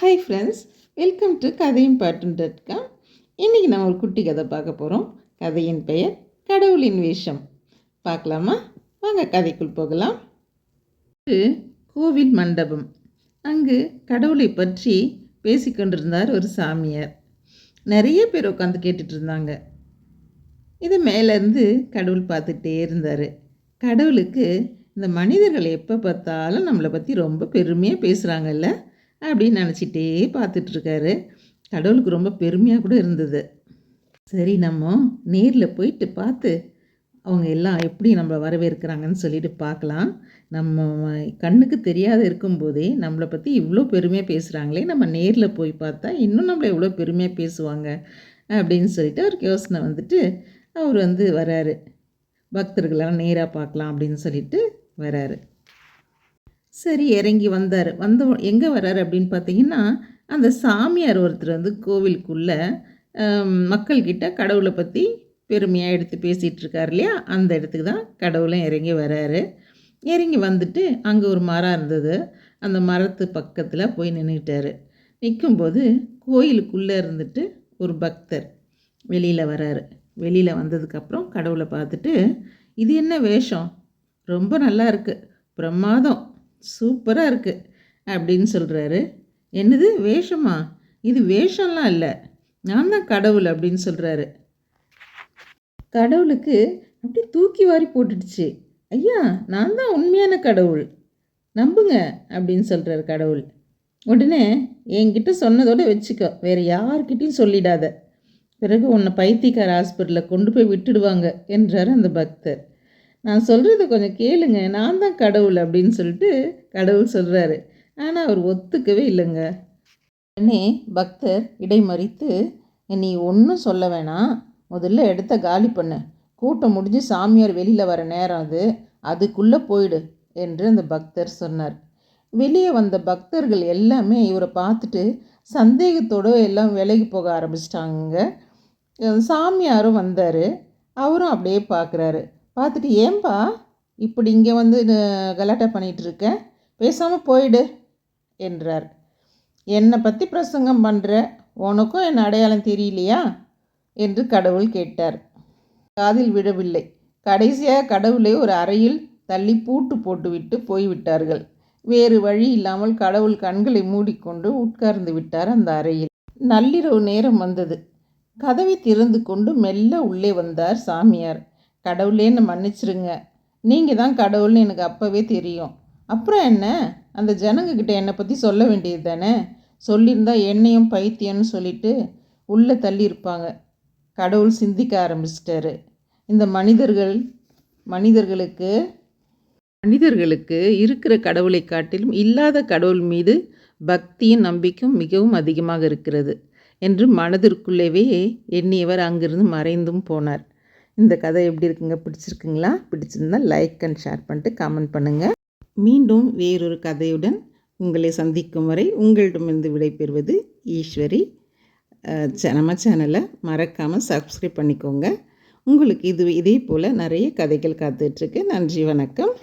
Hi friends, welcome to கதையும் பாட்டும்.com. இன்றைக்கி நம்ம ஒரு குட்டி கதை பார்க்க போகிறோம். கதையின் பெயர் கடவுளின் வேஷம். பார்க்கலாமா? வாங்க கதைக்குள் போகலாம். ஒரு கோவில் மண்டபம். அங்கு கடவுளை பற்றி பேசிக்கொண்டிருந்தார் ஒரு சாமியார். நிறைய பேர் உட்காந்து கேட்டுட்டு இருந்தாங்க. இது மேலேருந்து கடவுள் பார்த்துட்டே இருந்தார். கடவுளுக்கு இந்த மனிதர்கள் எப்போ பார்த்தாலும் நம்மளை பற்றி ரொம்ப பெருமையாக பேசுகிறாங்கல்ல அப்படின்னு நினச்சிட்டே பார்த்துட்ருக்காரு. கடவுளுக்கு ரொம்ப பெருமையாக கூட இருந்தது. சரி, நம்ம நேரில் போயிட்டு பார்த்து அவங்க எல்லாம் எப்படி நம்மளை வரவேற்கிறாங்கன்னு சொல்லிட்டு பார்க்கலாம். நம்ம கண்ணுக்கு தெரியாத இருக்கும்போதே நம்மளை பற்றி இவ்வளோ பெருமையாக பேசுகிறாங்களே, நம்ம நேரில் போய் பார்த்தா இன்னும் நம்மளை எவ்வளோ பெருமையாக பேசுவாங்க அப்படின்னு சொல்லிட்டு அவருக்கு யோசனை வந்துட்டு அவர் வராரு. பக்தர்களெல்லாம் நேராக பார்க்கலாம் அப்படின்னு சொல்லிட்டு வராரு. சரி, இறங்கி வந்தார். எங்கே வர்றாரு அப்படின்னு பார்த்தீங்கன்னா, அந்த சாமியார் ஒருத்தர் கோவிலுக்குள்ளே மக்கள்கிட்ட கடவுளை பற்றி பெருமையாக எடுத்து பேசிகிட்ருக்கார் இல்லையா, அந்த இடத்துக்கு தான் கடவுளும் இறங்கி வராரு. இறங்கி வந்துட்டு அங்கே ஒரு மரம் இருந்தது. அந்த மரத்து பக்கத்தில் போய் நின்றுட்டார். நிற்கும்போது கோயிலுக்குள்ளே இருந்துட்டு ஒரு பக்தர் வெளியில் வராரு. வெளியில் வந்ததுக்கப்புறம் கடவுளை பார்த்துட்டு, இது என்ன வேஷம், ரொம்ப நல்லா இருக்குது, பிரமாதம், சூப்பராக இருக்குது அப்படின்னு சொல்கிறாரு. என்னது வேஷமா? இது வேஷம்லாம் இல்லை, நான் தான் கடவுள் அப்படின்னு சொல்கிறாரு. கடவுளுக்கு அப்படி தூக்கி வாரி போட்டுடுச்சு. ஐயா, நான் தான் உண்மையான கடவுள், நம்புங்க அப்படின்னு சொல்கிறாரு கடவுள். உடனே என்கிட்ட சொன்னதோடு வச்சுக்கோ, வேறு யார்கிட்டையும் சொல்லிடாத, பிறகு உன்னை பைத்தியக்கார ஹாஸ்பிட்டலில் கொண்டு போய் விட்டுடுவாங்க என்றார் அந்த பக்தர். நான் சொல்கிறத கொஞ்சம் கேளுங்க, நான் தான் கடவுள் அப்படின்னு சொல்லிட்டு கடவுள் சொல்கிறாரு. ஆனால் அவர் ஒத்துக்கவே இல்லைங்க. உடனே பக்தர் இடைமறித்து, நீ ஒன்றும் சொல்ல வேணாம், முதல்ல இடத்த காலி பண்ணு, கூட்டம் முடிஞ்சு சாமியார் வெளியில் வர நேரம் அதுக்குள்ளே போயிடு என்று அந்த பக்தர் சொன்னார். வெளியே வந்த பக்தர்கள் எல்லாமே இவரை பார்த்துட்டு சந்தேகத்தோடு எல்லாம் விலகி போக ஆரம்பிச்சிட்டாங்க. சாமியாரும் வந்தார். அவரும் அப்படியே பார்க்குறாரு. பார்த்துட்டு, ஏன்பா இப்படி இங்கே கலாட்டா பண்ணிகிட்ருக்க, பேசாமல் போயிடு என்றார். என்னை பற்றி பிரசங்கம் பண்ணுற, உனக்கும் என் அடையாளம் தெரியலையா என்று கடவுள் கேட்டார். காதில் விழவில்லை. கடைசியாக கடவுளை ஒரு அறையில் தள்ளி பூட்டு போட்டுவிட்டு போய்விட்டார்கள். வேறு வழி இல்லாமல் கடவுள் கண்களை மூடிக்கொண்டு உட்கார்ந்து விட்டார் அந்த அறையில். நள்ளிரவு நேரம் வந்தது. கதவை திறந்து கொண்டு மெல்ல உள்ளே வந்தார் சாமியார். கடவுளேன்னு மன்னிச்சிருங்க, நீங்கள் தான் கடவுள்னு எனக்கு அப்போவே தெரியும். அப்புறம் என்ன, அந்த ஜனங்கக்கிட்ட என்னை பற்றி சொல்ல வேண்டியது தானே, சொல்லியிருந்தா என்னையும் பைத்தியம்னு சொல்லிட்டு உள்ளே தள்ளியிருப்பாங்க. கடவுள் சிந்திக்க ஆரம்பிச்சிட்டாரு. இந்த மனிதர்களுக்கு இருக்கிற கடவுளை காட்டிலும் இல்லாத கடவுள் மீது பக்தியும் நம்பிக்கையும் மிகவும் அதிகமாக இருக்கிறது என்று மனதிற்குள்ளேவே எண்ணியவர் அங்கிருந்து மறைந்தும் போனார். இந்த கதை எப்படி இருக்குங்க? பிடிச்சிருக்குங்களா? பிடிச்சிருந்தால் லைக் அண்ட் ஷேர் பண்ணிட்டு கமெண்ட் பண்ணுங்கள். மீண்டும் வேறொரு கதையுடன் உங்களை சந்திக்கும் வரை உங்களிடமிருந்து விடைபெறுவது ஈஸ்வரி. நம்ம சேனலை மறக்காமல் சப்ஸ்கிரைப் பண்ணிக்கோங்க. உங்களுக்கு இதே போல் நிறைய கதைகள் காத்துட்ருக்கு. நன்றி, வணக்கம்.